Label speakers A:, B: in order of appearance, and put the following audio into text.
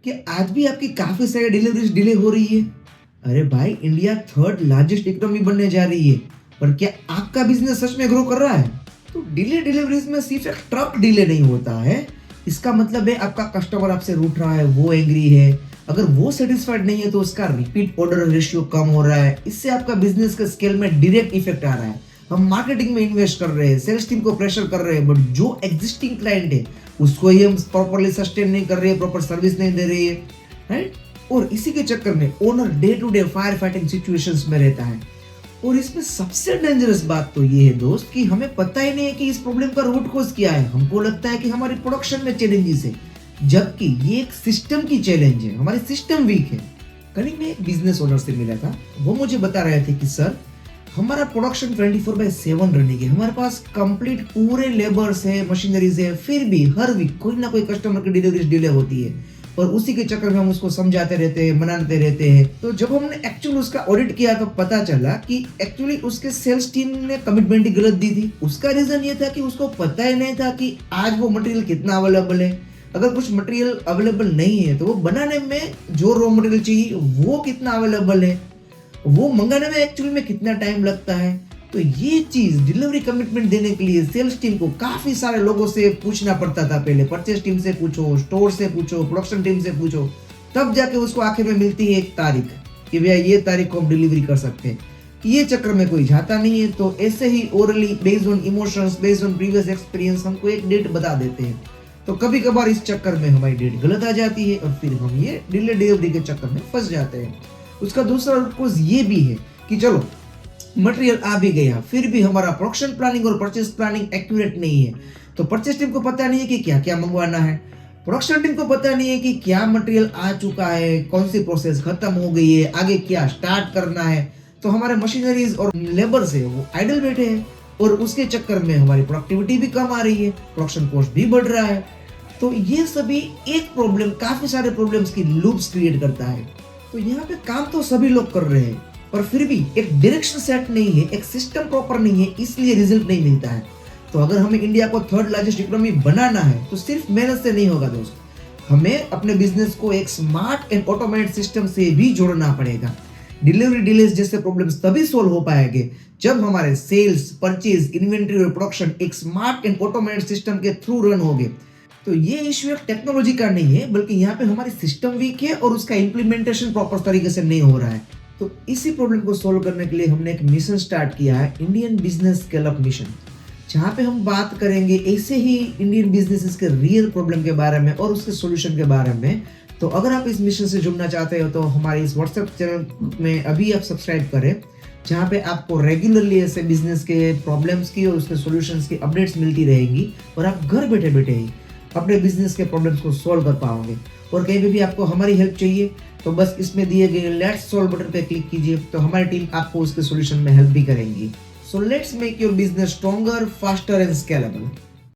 A: कि आज भी आपकी काफ़ी सारी डिलीवरीज़ डिले हो रही है। अरे भाई, इंडिया थर्ड लार्जेस्ट इकोनॉमी बनने जा रही है, पर क्या आपका बिज़नेस सच में ग्रो कर रहा है? तो डिले डिलीवरीज़ में सिर्फ़ एक ट्रक डिले नहीं होता है, इसका मतलब है आपका कस्टमर आपसे रूठ रहा है, वो एंग्री है। अगर वो सैटिस्फाइड नहीं है तो उसका रिपीट ऑर्डर रेशियो कम हो रहा है। इससे आपका बिज़नेस के स्केल में डायरेक्ट इफ़ेक्ट आ रहा है। हम मार्केटिंग में इन्वेस्ट कर रहे हैं, सेल्स टीम को प्रेशर कर रहे हैं, बट जो एग्जिस्टिंग क्लाइंट है उसको ही हम प्रॉपर्ली सस्टेन नहीं कर रहे हैं, प्रॉपर सर्विस नहीं दे रही है, राइट? और इसी के चक्कर में owner day to day fire fighting situations में रहता है। और इसमें सबसे डेंजरस बात तो ये है दोस्त कि हमें पता ही नहीं है कि इस प्रॉब्लम का रूट कॉज क्या है। हमको लगता है कि हमारी प्रोडक्शन में चैलेंजेस है, जबकि ये एक सिस्टम की चैलेंज है, हमारी सिस्टम वीक है। कल मैं एक बिजनेस ओनर से मिला था, वो मुझे बता रहे थे कि सर, हमारा प्रोडक्शन 24/7 रनिंग है, हमारे पास कंप्लीट पूरे लेबर्स है, मशीनरीज है, फिर भी हर वीक कोई ना कोई कस्टमर की डिलीवरी डिले होती है और उसी के चक्कर में हम उसको समझाते रहते हैं, मनाते रहते हैं। तो जब हमने एक्चुअली उसका ऑडिट किया तो पता चला कि एक्चुअली उसके सेल्स टीम ने कमिटमेंट ही गलत दी थी। उसका रीजन ये था कि उसको पता ही नहीं था कि आज वो मटेरियल कितना अवेलेबल है। अगर कुछ मटेरियल अवेलेबल नहीं है तो वो बनाने में जो रॉ मटेरियल चाहिए वो कितना अवेलेबल है, वो मंगाने में एक्चुअली में कितना टाइम लगता है। तो ये चीज डिलीवरी कमिटमेंट देने के लिए सेल्स टीम को काफी सारे लोगों से पूछना पड़ता था। पहले परचेस टीम से पूछो, स्टोर से पूछो, प्रोडक्शन टीम से पूछो, तब जाके उसको आखिर में मिलती है एक तारीख कि भैया ये तारीख को हम डिलीवरी कर सकते हैं। ये चक्कर में कोई जाता नहीं है, तो ऐसे ही orally based on emotions, based on previous experience हमको एक डेट बता देते हैं। तो कभी कभार इस चक्कर में हमारी डेट गलत आ जाती है और फिर हम ये डिले डिलीवरी के चक्कर में फंस जाते हैं। उसका दूसरा कोज ये भी है कि चलो मटेरियल आ भी गया, फिर भी हमारा प्रोडक्शन प्लानिंग और परचेस प्लानिंग एक्यूरेट नहीं है। तो परचेस टीम को पता नहीं है कि क्या क्या मंगवाना है, प्रोडक्शन टीम को पता नहीं है कि क्या मटेरियल आ चुका है, कौन सी प्रोसेस खत्म हो गई है, आगे क्या स्टार्ट करना है। तो हमारे मशीनरीज और लेबर्स है वो आइडल बैठे हैं और उसके चक्कर में हमारी प्रोडक्टिविटी भी कम आ रही है, प्रोडक्शन कॉस्ट भी बढ़ रहा है। तो ये सभी एक प्रॉब्लम काफी सारे प्रॉब्लम्स की लूप्स क्रिएट करता है। तो यहाँ पे काम तो सभी लोग कर रहे हैं, पर फिर भी एक डायरेक्शन सेट नहीं है, एक सिस्टम प्रॉपर नहीं है, इसलिए रिजल्ट नहीं मिलता है। तो अगर हमें इंडिया को थर्ड लार्जेस्ट इकोनॉमी बनाना है तो सिर्फ मेहनत से नहीं होगा दोस्त, हमें अपने बिजनेस को एक स्मार्ट एंड ऑटोमेटेड सिस्टम से भी जोड़ना पड़ेगा। डिलीवरी डिलेज जैसे प्रॉब्लम्स तभी सोल्व हो पाएंगे जब हमारे सेल्स, परचेज, इन्वेंट्री और प्रोडक्शन एक स्मार्ट एंड ऑटोमेटेड सिस्टम के थ्रू रन होंगे। तो ये इश्यू एक टेक्नोलॉजी का नहीं है, बल्कि यहाँ पे हमारी सिस्टम वीक है और उसका इम्प्लीमेंटेशन प्रॉपर तरीके से नहीं हो रहा है। तो इसी प्रॉब्लम को सोल्व करने के लिए हमने एक मिशन स्टार्ट किया है, Indian business scale up mission, जहाँ पे हम बात करेंगे ऐसे ही इंडियन बिजनेसेस के रियल प्रॉब्लम के बारे में और उसके सॉल्यूशन के बारे में। तो अगर आप इस मिशन से जुड़ना चाहते हो तो हमारे इस व्हाट्सएप चैनल में अभी आप सब्सक्राइब करें, जहाँ पे आपको रेगुलरली ऐसे बिजनेस के प्रॉब्लम्स की और उसके सॉल्यूशंस की अपडेट्स मिलती रहेंगी और आप घर बैठे बैठे ही अपने बिजनेस के प्रॉब्लम्स को सॉल्व कर पाओगे। और कहीं पे भी आपको हमारी हेल्प चाहिए तो बस इसमें दिए गए लेट्स सॉल्व बटन पे क्लिक कीजिए, तो हमारी टीम आपको उसके सॉल्यूशन में हेल्प भी करेंगी। So let's make your business stronger, faster and scalable.